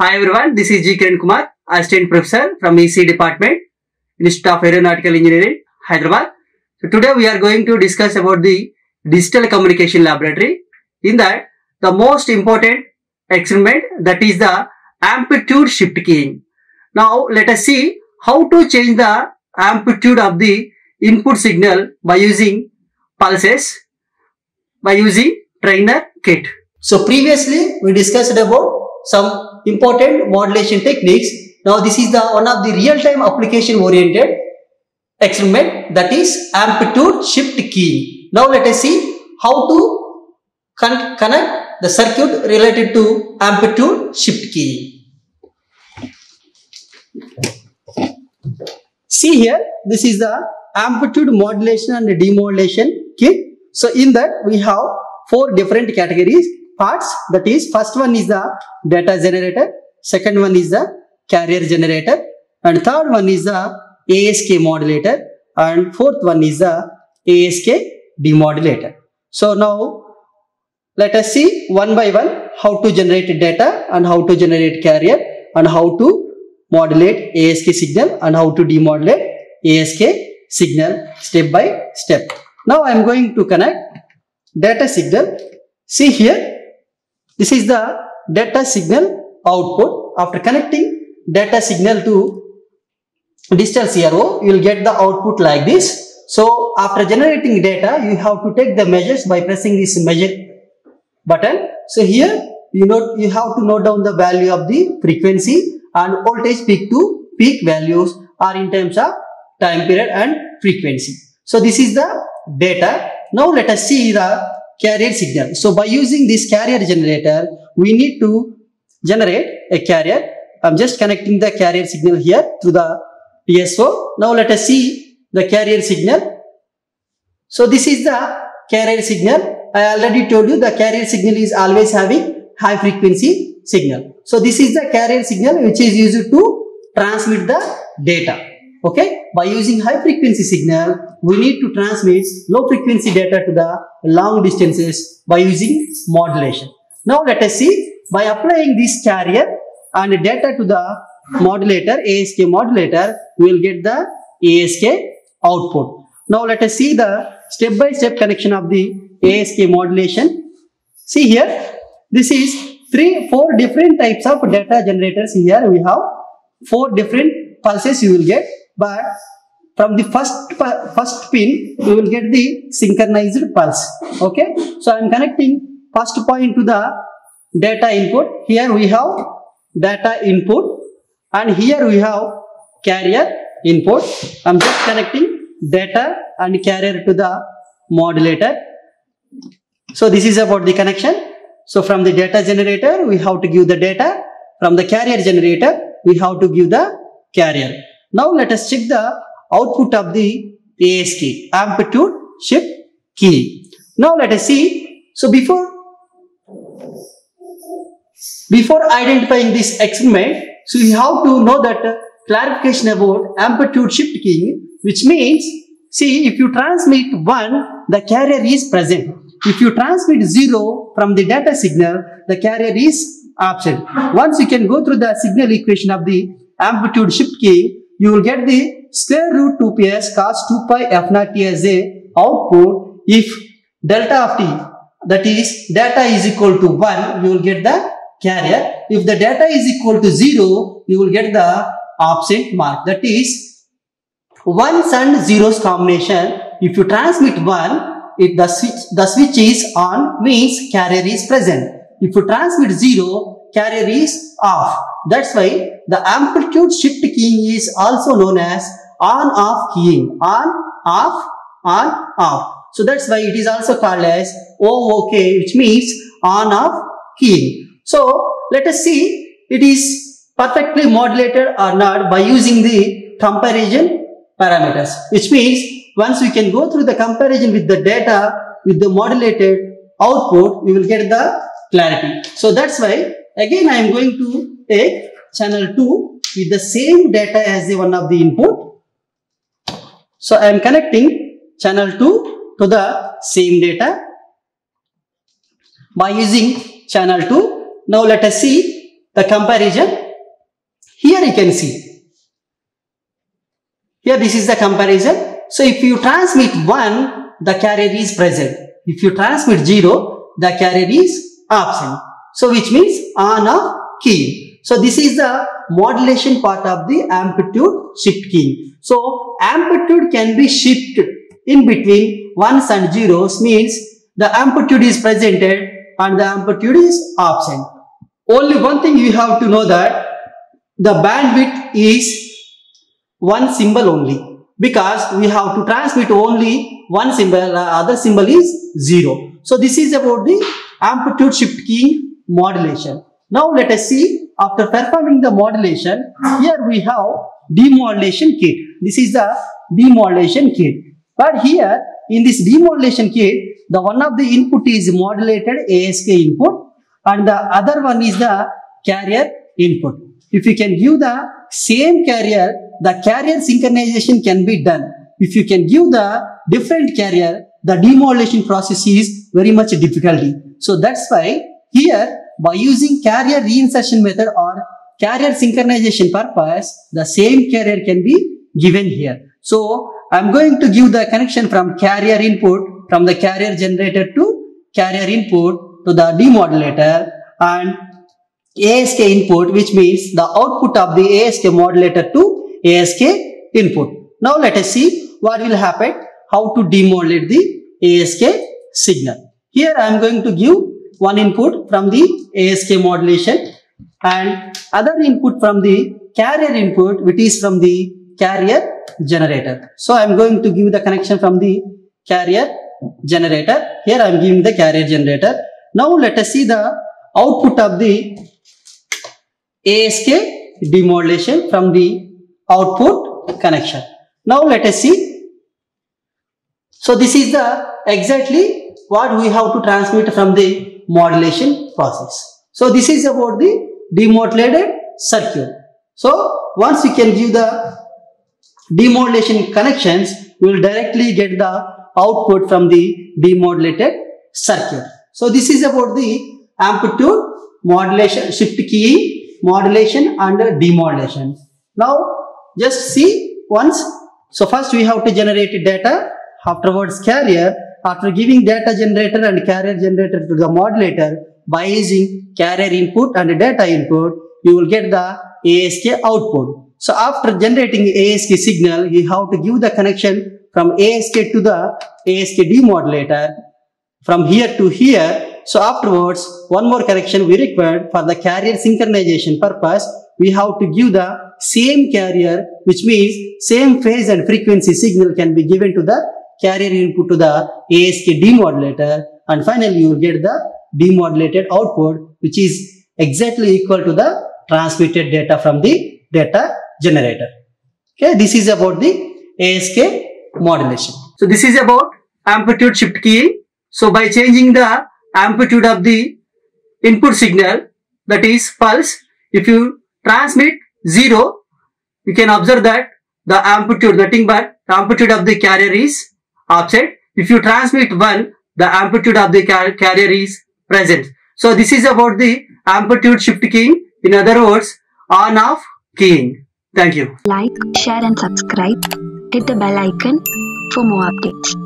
Hi everyone, this is G. Kiran Kumar, Assistant Professor from EC Department, Institute of Aeronautical Engineering, Hyderabad. So today we are going to discuss about the Digital Communication Laboratory. In that, the most important experiment, that is the amplitude shift keying. Now let us see how to change the amplitude of the input signal by using pulses, by using trainer kit. So previously we discussed about some important modulation techniques. Now this is the one of the real-time application oriented experiment, that is amplitude shift keying. Now let us see how to connect the circuit related to amplitude shift keying. See here, this is the amplitude modulation and demodulation kit. So in that we have 4 different categories parts, that is first one is the data generator, second one is the carrier generator, and third one is the ASK modulator, and fourth one is the ASK demodulator. So now let us see one by one how to generate data and how to generate carrier and how to modulate ASK signal and how to demodulate ASK signal step by step. Now I am going to connect data signal. See here, this is the data signal output. After connecting data signal to digital CRO, you will get the output like this. So after generating data, you have to take the measures by pressing this measure button. So here you have to note down the value of the frequency and voltage peak to peak values are in terms of time period and frequency. So this is the data. Now let us see the carrier signal. So by using this carrier generator, we need to generate a carrier. I'm just connecting the carrier signal here through the PSO. Now let us see the carrier signal. So this is the carrier signal. I already told you the carrier signal is always having high frequency signal. So this is the carrier signal which is used to transmit the data. Okay, by using high frequency signal, we need to transmit low frequency data to the long distances by using modulation. Now let us see, by applying this carrier and data to the modulator, ASK modulator, we will get the ASK output. Now let us see the step-by-step connection of the ASK modulation. See here, this is 4 different types of data generators. Here we have 4 different pulses you will get, but from the first pin you will get the synchronized pulse. Okay, so I am connecting first point to the data input. Here we have data input and here we have carrier input. I am just connecting data and carrier to the modulator. So this is about the connection. So from the data generator we have to give the data, from the carrier generator we have to give the carrier. Now let us check the output of the ASK, amplitude shift key. Now let us see. So before identifying this experiment, so you have to know that clarification about amplitude shift keying, which means, see, if you transmit 1, the carrier is present. If you transmit 0 from the data signal, the carrier is absent. Once you can go through the signal equation of the amplitude shift keying, you will get the square root 2 ps cos 2 pi f naught t as a output. If delta of t, that is data is equal to 1, you will get the carrier. If the data is equal to 0, you will get the absent mark. That is 1s and 0s combination. If you transmit 1, if the switch is on, means carrier is present. If you transmit 0, carrier is off. That's why the amplitude shift keying is also known as on-off keying. On-off, on-off. So that's why it is also called as OOK, which means on-off keying. So let us see it is perfectly modulated or not by using the comparison parameters. Which means once we can go through the comparison with the data with the modulated output, we will get the clarity. So that's why again I am going to take channel 2 with the same data as the one of the input. So I am connecting channel 2 to the same data by using channel 2. Now let us see the comparison. Here you can see. Here this is the comparison. So if you transmit 1, the carrier is present. If you transmit 0, the carrier is absent. So which means on-off keying. So this is the modulation part of the amplitude shift keying. So amplitude can be shifted in between 1s and 0s, means the amplitude is presented and the amplitude is absent. Only one thing you have to know, that the bandwidth is one symbol only, because we have to transmit only one symbol, other symbol is 0. So this is about the amplitude shift keying modulation. Now let us see, after performing the modulation, here we have demodulation kit. This is the demodulation kit. But here in this demodulation kit, the one of the input is modulated ASK input and the other one is the carrier input. If you can give the same carrier, the carrier synchronization can be done. If you can give the different carrier, the demodulation process is very much difficulty. So that's why here, by using carrier reinsertion method or carrier synchronization purpose, the same carrier can be given here. So I'm going to give the connection from carrier input, from the carrier generator to carrier input to the demodulator, and ASK input, which means the output of the ASK modulator to ASK input. Now let us see what will happen, how to demodulate the ASK signal. Here I am going to give one input from the ASK modulation and other input from the carrier input, which is from the carrier generator. So I am going to give the connection from the carrier generator. Here I am giving the carrier generator. Now let us see the output of the ASK demodulation from the output connection. Now let us see. So this is the exactly what we have to transmit from the modulation process. So this is about the demodulated circuit. So once you can give the demodulation connections, you will directly get the output from the demodulated circuit. So this is about the amplitude modulation, shift keying, modulation and demodulation. Now just see once. So first we have to generate data, afterwards carrier. After giving data generator and carrier generator to the modulator, by using carrier input and data input, you will get the ASK output. So after generating ASK signal, you have to give the connection from ASK to the ASK demodulator from here to here. So afterwards, one more connection we required for the carrier synchronization purpose. We have to give the same carrier, which means same phase and frequency signal can be given to the carrier input to the ASK demodulator, and finally you will get the demodulated output, which is exactly equal to the transmitted data from the data generator. Okay, this is about the ASK modulation. So this is about amplitude shift keying. So by changing the amplitude of the input signal, that is pulse, if you transmit 0, you can observe that the amplitude, nothing but the amplitude of the carrier is absent. If you transmit 1, the amplitude of the carrier is present. So this is about the amplitude shift keying, in other words, on-off keying. Thank you. Like, share and subscribe. Hit the bell icon for more updates.